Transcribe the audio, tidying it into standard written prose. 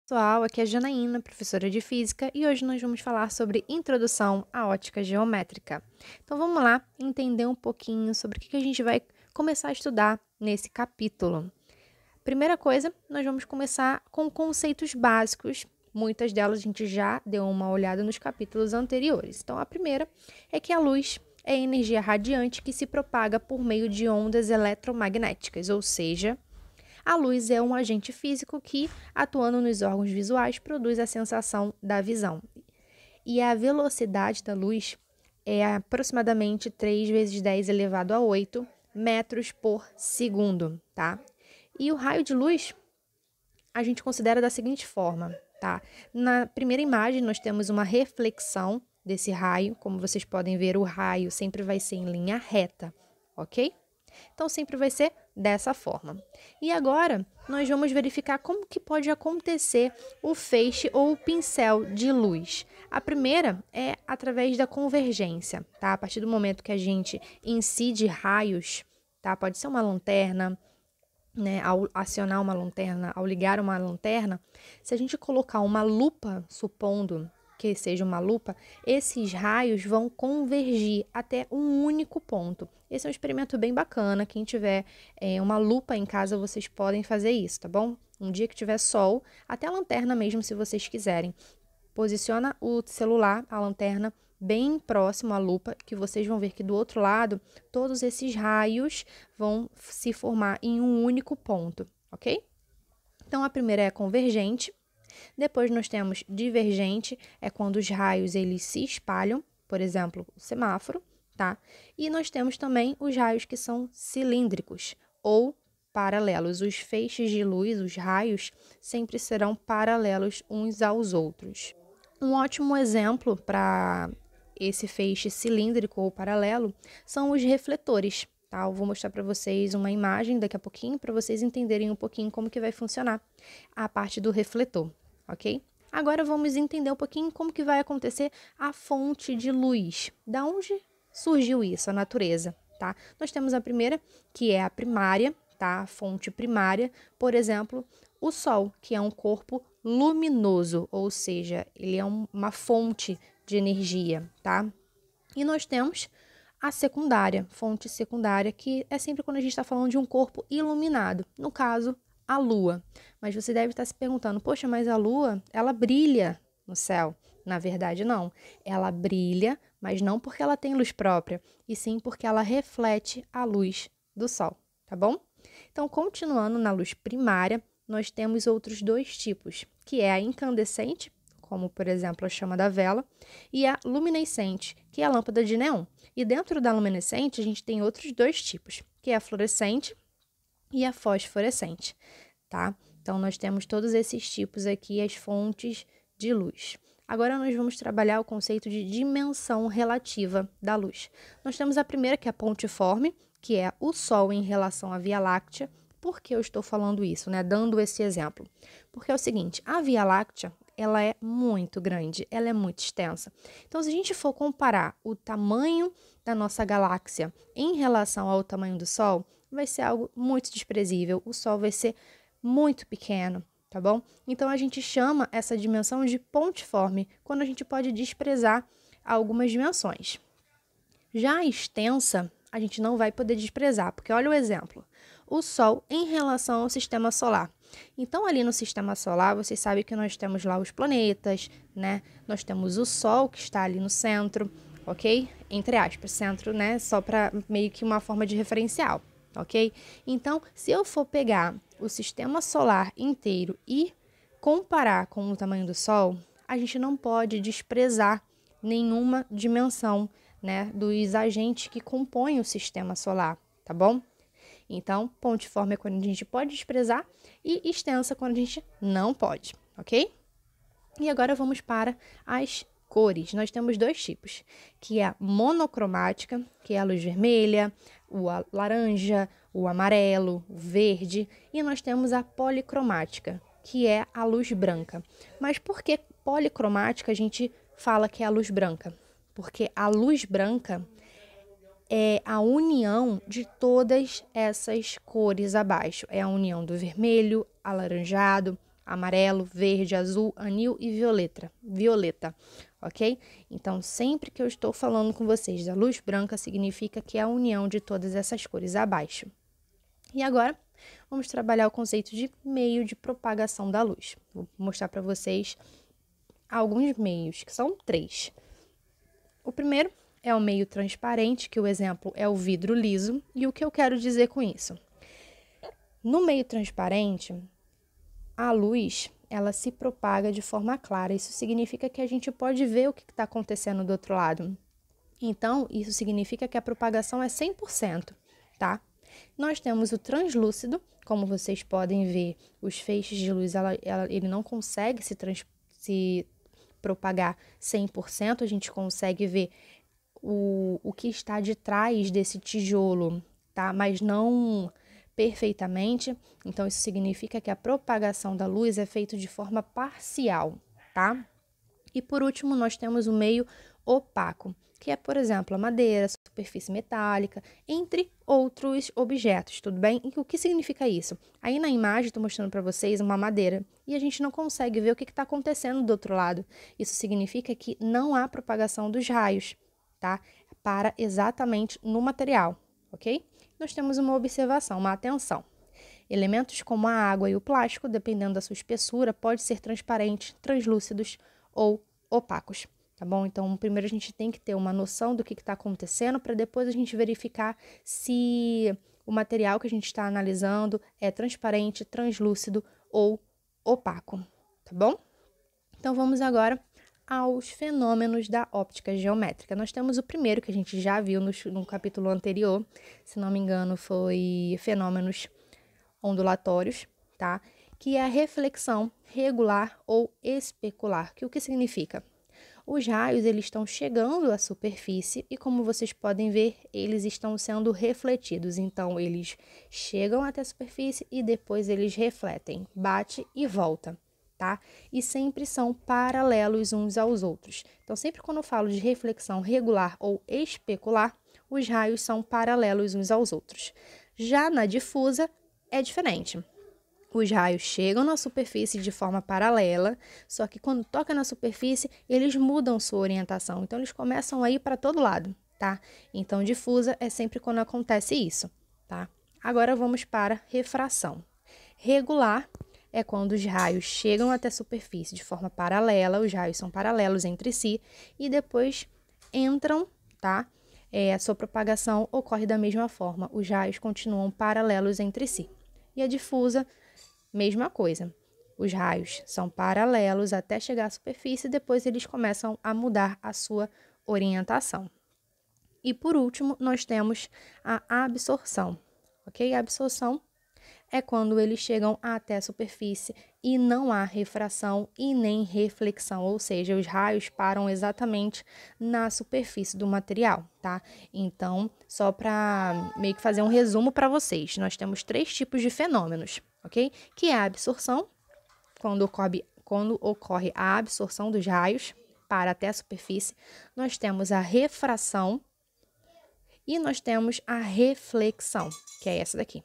Pessoal, aqui é a Janaína, professora de Física, e hoje nós vamos falar sobre Introdução à Ótica Geométrica. Então vamos lá entender um pouquinho sobre o que a gente vai começar a estudar nesse capítulo. Primeira coisa, nós vamos começar com conceitos básicos. Muitas delas a gente já deu uma olhada nos capítulos anteriores. Então a primeira é que a luz é energia radiante que se propaga por meio de ondas eletromagnéticas, ou seja, a luz é um agente físico que, atuando nos órgãos visuais, produz a sensação da visão. E a velocidade da luz é aproximadamente 3 vezes 10 elevado a 8 metros por segundo, tá? E o raio de luz a gente considera da seguinte forma, tá? Na primeira imagem, nós temos uma reflexão desse raio. Como vocês podem ver, o raio sempre vai ser em linha reta, ok? Então, sempre vai ser dessa forma. E agora, nós vamos verificar como que pode acontecer o feixe ou o pincel de luz. A primeira é através da convergência, tá? A partir do momento que a gente incide raios, tá? Pode ser uma lanterna, né? Ao acionar uma lanterna, ao ligar uma lanterna, se a gente colocar uma lupa, supondo que seja uma lupa, esses raios vão convergir até um único ponto. Esse é um experimento bem bacana. Quem tiver uma lupa em casa, vocês podem fazer isso, tá bom? Um dia que tiver sol, até a lanterna mesmo, se vocês quiserem. Posiciona o celular, a lanterna, bem próximo à lupa, que vocês vão ver que do outro lado, todos esses raios vão se formar em um único ponto, ok? Então, a primeira é a convergente. Depois nós temos divergente, é quando os raios eles se espalham, por exemplo, o semáforo, tá? E nós temos também os raios que são cilíndricos ou paralelos. Os feixes de luz, os raios, sempre serão paralelos uns aos outros. Um ótimo exemplo para esse feixe cilíndrico ou paralelo são os refletores. Tá? Eu vou mostrar para vocês uma imagem daqui a pouquinho para vocês entenderem um pouquinho como que vai funcionar a parte do refletor, ok? Agora vamos entender um pouquinho como que vai acontecer a fonte de luz. Da onde surgiu isso, a natureza, tá? Nós temos a primeira, que é a primária, tá? A fonte primária, por exemplo, o Sol, que é um corpo luminoso, ou seja, ele é uma fonte de energia, tá? E nós temos a secundária, fonte secundária, que é sempre quando a gente está falando de um corpo iluminado, no caso, a Lua. Mas você deve estar se perguntando, poxa, mas a Lua, ela brilha no céu. Na verdade, não. Ela brilha, mas não porque ela tem luz própria, e sim porque ela reflete a luz do Sol, tá bom? Então, continuando na luz primária, nós temos outros dois tipos, que é a incandescente, como, por exemplo, a chama da vela, e a luminescente, que é a lâmpada de neon. E dentro da luminescente, a gente tem outros dois tipos, que é a fluorescente e a fosforescente, tá? Então, nós temos todos esses tipos aqui, as fontes de luz. Agora, nós vamos trabalhar o conceito de dimensão relativa da luz. Nós temos a primeira, que é a pontiforme, que é o Sol em relação à Via Láctea. Por que eu estou falando isso, né? Dando esse exemplo. Porque é o seguinte, a Via Láctea, ela é muito grande, ela é muito extensa. Então, se a gente for comparar o tamanho da nossa galáxia em relação ao tamanho do Sol, vai ser algo muito desprezível. O Sol vai ser muito pequeno, tá bom? Então, a gente chama essa dimensão de pontiforme, quando a gente pode desprezar algumas dimensões. Já a extensa, a gente não vai poder desprezar, porque olha o exemplo. O Sol em relação ao sistema solar. Então, ali no sistema solar, vocês sabem que nós temos lá os planetas, né? Nós temos o Sol, que está ali no centro, ok? Entre aspas, centro, né? Só para meio que uma forma de referencial, ok? Então, se eu for pegar o sistema solar inteiro e comparar com o tamanho do Sol, a gente não pode desprezar nenhuma dimensão, né, dos agentes que compõem o sistema solar, tá bom? Então, pontiforme é quando a gente pode desprezar e extensa quando a gente não pode, ok? E agora vamos para as cores. Nós temos dois tipos, que é a monocromática, que é a luz vermelha, o laranja, o amarelo, o verde, e nós temos a policromática, que é a luz branca. Mas por que policromática a gente fala que é a luz branca? Porque a luz branca é a união de todas essas cores abaixo. É a união do vermelho, alaranjado, amarelo, verde, azul, anil e violeta, ok? Então, sempre que eu estou falando com vocês da luz branca, significa que é a união de todas essas cores abaixo. E agora, vamos trabalhar o conceito de meio de propagação da luz. Vou mostrar para vocês alguns meios, que são 3. O primeiro é o meio transparente, que o exemplo é o vidro liso. E o que eu quero dizer com isso? No meio transparente, a luz, ela se propaga de forma clara. Isso significa que a gente pode ver o que está acontecendo do outro lado. Então, isso significa que a propagação é 100%, tá? Nós temos o translúcido, como vocês podem ver, os feixes de luz, ele não consegue se propagar 100%, a gente consegue ver o que está de trás desse tijolo, tá? Mas não perfeitamente. Então, isso significa que a propagação da luz é feita de forma parcial, tá? E por último, nós temos o meio opaco, que é, por exemplo, a madeira, a superfície metálica, entre outros objetos, tudo bem? E o que significa isso? Aí na imagem, estou mostrando para vocês uma madeira e a gente não consegue ver o que está acontecendo do outro lado. Isso significa que não há propagação dos raios, tá? Para exatamente no material, ok? Nós temos uma observação, uma atenção. Elementos como a água e o plástico, dependendo da sua espessura, pode ser transparentes, translúcidos ou opacos, tá bom? Então, primeiro a gente tem que ter uma noção do que está acontecendo para depois a gente verificar se o material que a gente está analisando é transparente, translúcido ou opaco, tá bom? Então, vamos agora aos fenômenos da óptica geométrica. Nós temos o primeiro, que a gente já viu no capítulo anterior, se não me engano, foi fenômenos ondulatórios, tá? Que é a reflexão regular ou especular. O que significa? Os raios, eles estão chegando à superfície e, como vocês podem ver, eles estão sendo refletidos. Então, eles chegam até a superfície e depois eles refletem, bate e volta, tá? E sempre são paralelos uns aos outros. Então, sempre quando eu falo de reflexão regular ou especular, os raios são paralelos uns aos outros. Já na difusa, é diferente. Os raios chegam na superfície de forma paralela, só que quando toca na superfície, eles mudam sua orientação. Então, eles começam a ir para todo lado, tá? Então, difusa é sempre quando acontece isso, tá? Agora, vamos para refração. Regular é quando os raios chegam até a superfície de forma paralela, os raios são paralelos entre si, e depois entram, tá? A sua propagação ocorre da mesma forma, os raios continuam paralelos entre si. E a difusa, mesma coisa. Os raios são paralelos até chegar à superfície e depois eles começam a mudar a sua orientação. E por último, nós temos a absorção, ok? A absorção é quando eles chegam até a superfície e não há refração e nem reflexão, ou seja, os raios param exatamente na superfície do material, tá? Então, só para meio que fazer um resumo para vocês, nós temos 3 tipos de fenômenos, ok? Que é a absorção, quando ocorre a absorção dos raios para até a superfície. Nós temos a refração e nós temos a reflexão, que é essa daqui.